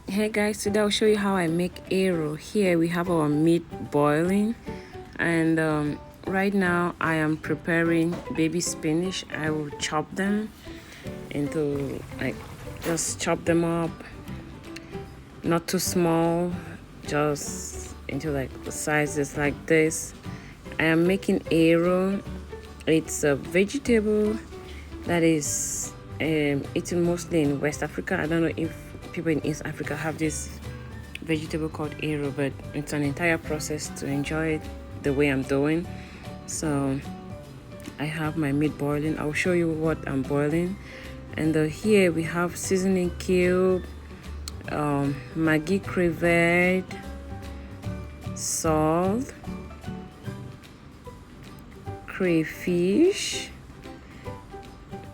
Hey guys, today I'll show you how I make arrow. Here we have our meat boiling, and right now I am preparing baby spinach. I will chop them into just chop them up, not too small, just into the sizes like this. I am making arrow. It's a vegetable that is eaten mostly in West Africa. I don't know if people in East Africa have this vegetable called arrow, but it's an entire process to enjoy it the way I'm doing. So I have my meat boiling. I'll show you what I'm boiling. And here we have seasoning cube, Maggi crevette, salt, crayfish,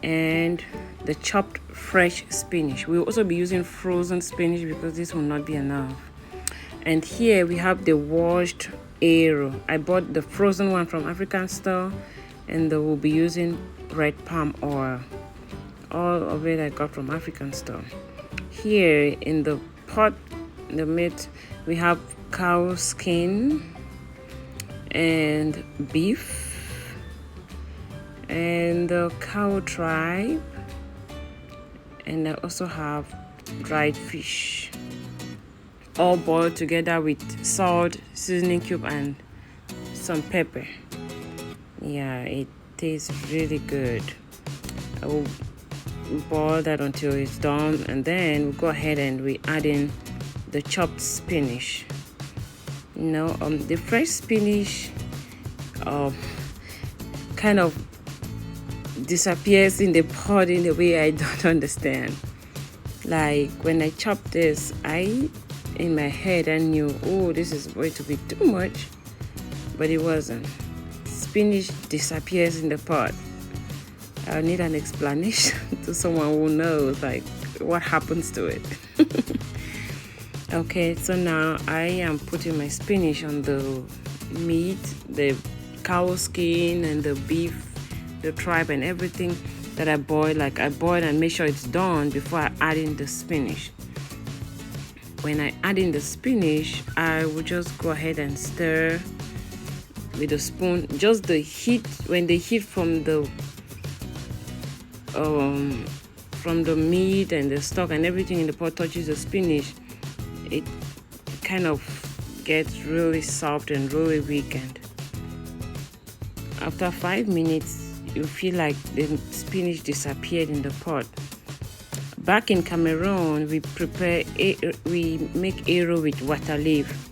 and the chopped fresh spinach. We'll also be using frozen spinach because this will not be enough. And here we have the washed arrow. I bought the frozen one from African store, and we'll be using red palm oil. All of it I got from African store. Here in the pot, the meat, we have cow skin and beef and the cow tripe, and I also have dried fish, all boiled together with salt, seasoning cube, and some pepper. Yeah, it tastes really good. I will boil that until it's done, and then we'll go ahead and we add in the chopped spinach. The fresh spinach kind of disappears in the pot in a way I don't understand. Like when I chopped this, in my head I knew, oh, this is going to be too much, but it wasn't. Spinach disappears in the pot. I'll need an explanation to someone who knows what happens to it. Okay, so now I am putting my spinach on the meat, the cow skin and the beef, the tripe and everything that I boil. I boil and make sure it's done before I add in the spinach. When I add in the spinach, I will just go ahead and stir with a spoon. Just the heat, when the heat from the meat and the stock and everything in the pot touches the spinach, it kind of gets really soft and really weakened. After 5 minutes, you feel like the spinach disappeared in the pot. Back in Cameroon, we make arrow with water leaf,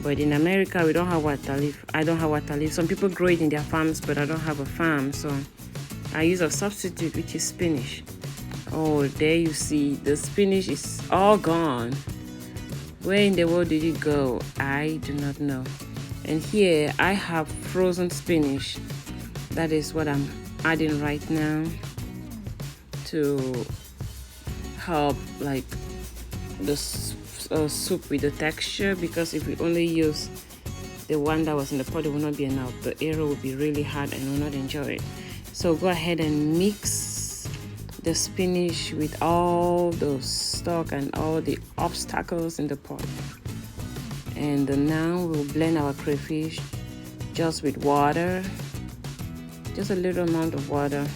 but in America we don't have water leaf. I don't have water leaf. Some people grow it in their farms, but I don't have a farm, so I use a substitute, which is spinach. Oh, there you see, the spinach is all gone. Where in the world did it go? I do not know. And here I have frozen spinach. That is what I'm adding right now to help the soup with the texture, because if we only use the one that was in the pot, it will not be enough. The arrow will be really hard and will not enjoy it. So go ahead and mix the spinach with all the stock and all the obstacles in the pot. And now we'll blend our crayfish just with water, just a little amount of water,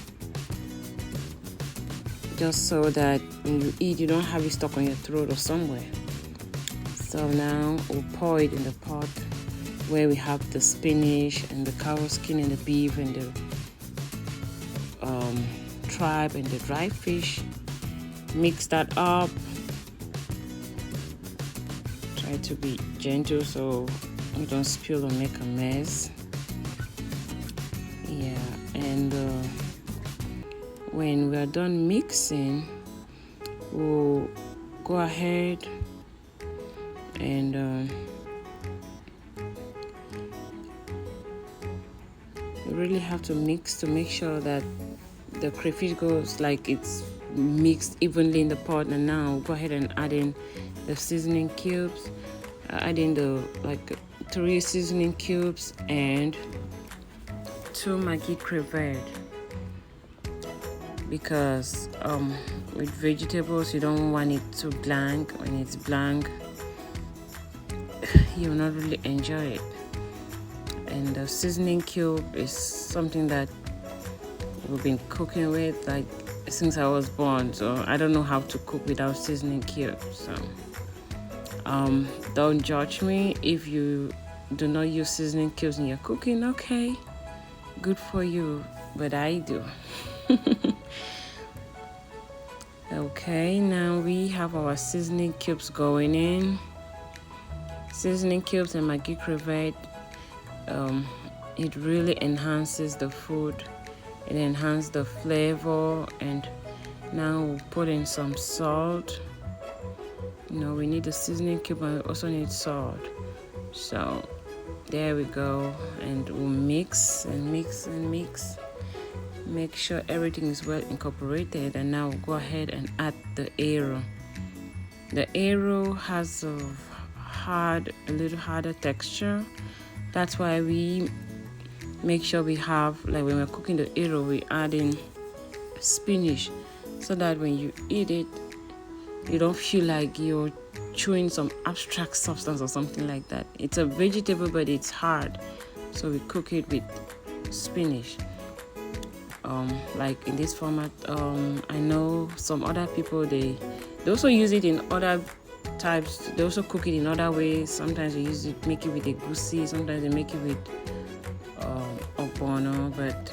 just so that when you eat, you don't have it stuck on your throat or somewhere. So now we'll pour it in the pot where we have the spinach and the cow skin and the beef and the tripe and the dried fish. Mix that up. Try to be gentle so you don't spill or make a mess. Yeah, and when we are done mixing, we'll go ahead and you really have to mix to make sure that the crayfish goes it's mixed evenly in the pot. And now go ahead and add in the seasoning cubes. Add in the 3 seasoning cubes and 2 Maggi crevette, because with vegetables. You don't want it too blank. When it's blank, you'll not really enjoy it. And the seasoning cube is something that we've been cooking with like since I was born, so I don't know how to cook without seasoning cubes. So don't judge me if you do not use seasoning cubes in your cooking. Okay, good for you, but I do. Okay, now we have our seasoning cubes going in. Seasoning cubes and Maggi crevette, it really enhances the food. It enhances the flavor. And now we'll put in some salt. We need the seasoning cube and we also need salt. So there we go, and we'll mix and mix and mix. Make sure everything is well incorporated, and now we'll go ahead and add the arrow. The arrow has a little harder texture. That's why we make sure we have, like when we're cooking the arrow, we add in spinach, so that when you eat it, you don't feel like you're chewing some abstract substance or something like that. It's a vegetable, but it's hard, so we cook it with spinach. Like in this format, I know some other people, they also use it in other types. They also cook it in other ways. Sometimes they make it with a goosey, sometimes they make it with ogbono. But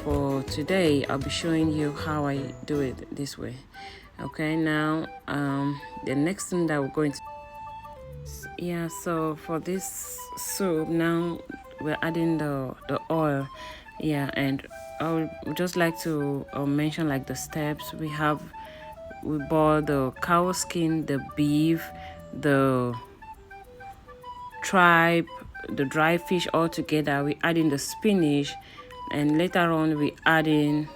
for today, I'll be showing you how I do it this way. Okay, now the next thing that we're going to, so for this soup, now we're adding the oil. And I would just like to mention like the steps. We boil the cow skin, the beef, the tripe, the dry fish all together. We add in the spinach, and later on we add in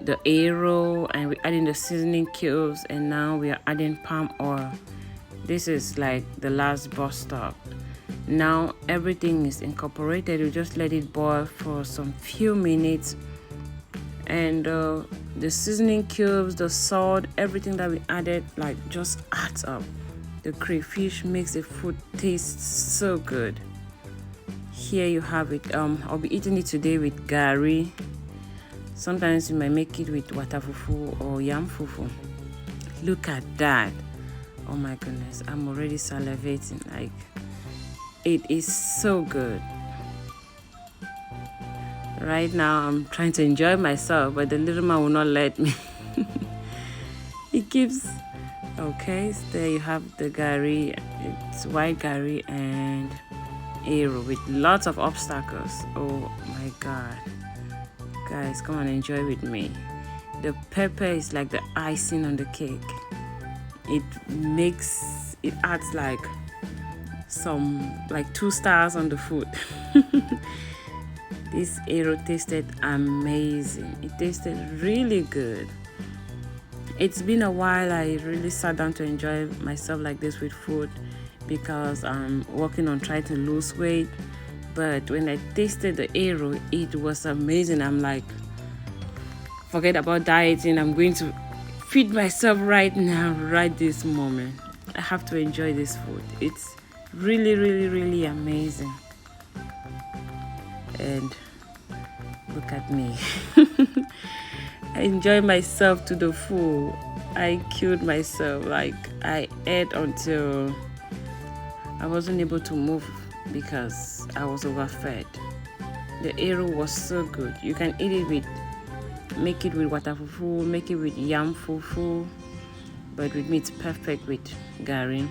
the arrow, and we add in the seasoning cubes, and now we are adding palm oil. This is like the last bus stop. Now everything is incorporated. We just let it boil for some few minutes, and the seasoning cubes, the salt, everything that we added like just adds up. The crayfish makes the food taste so good. Here you have it. I'll be eating it today with gari. Sometimes you might make it with wata fufu or yam fufu. Look at that. Oh my goodness, I'm already salivating. Like, it is so good. Right now I'm trying to enjoy myself, but the little man will not let me. He keeps. Okay, so there you have the gari. It's white gari and arrow with lots of obstacles. Oh my god, guys, come and enjoy with me. The pepper is like the icing on the cake. It adds like 2 stars on the food. This arrow tasted amazing. It tasted really good. It's been a while I really sat down to enjoy myself like this with food, because I'm working on trying to lose weight. But when I tasted the arrow, it was amazing. I'm like, forget about dieting. I'm going to feed myself right now, right this moment. I have to enjoy this food. It's really, really, really amazing. And look at me. I enjoy myself to the full. I killed myself. Like, I ate until I wasn't able to move because I was overfed. The arrow was so good. You can eat it make it with wata fufu, make it with yam fufu, but with me it's perfect with gari.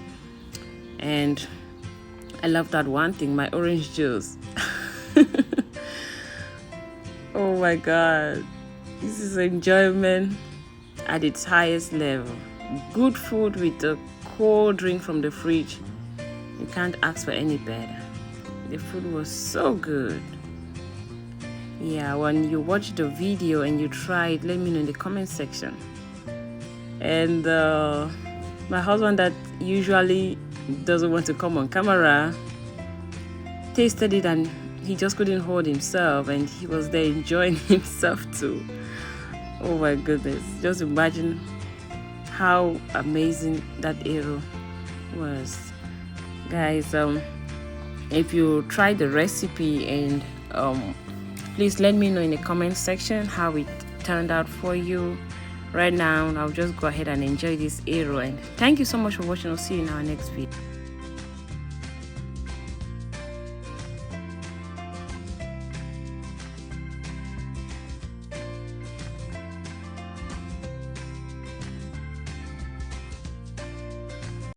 And I love that one thing, my orange juice. Oh my god, this is enjoyment at its highest level. Good food with a cold drink from the fridge. You can't ask for any better. The food was so good. Yeah, when you watch the video and you try it, let me know in the comment section. And my husband, that usually doesn't want to come on camera, tasted it and he just couldn't hold himself, and he was there enjoying himself too. Oh my goodness, just imagine how amazing that arrow was. Guys, if you try the recipe, and please let me know in the comment section how it turned out for you. Right now, I'll just go ahead and enjoy this arrow, and thank you so much for watching. I'll see you in our next video.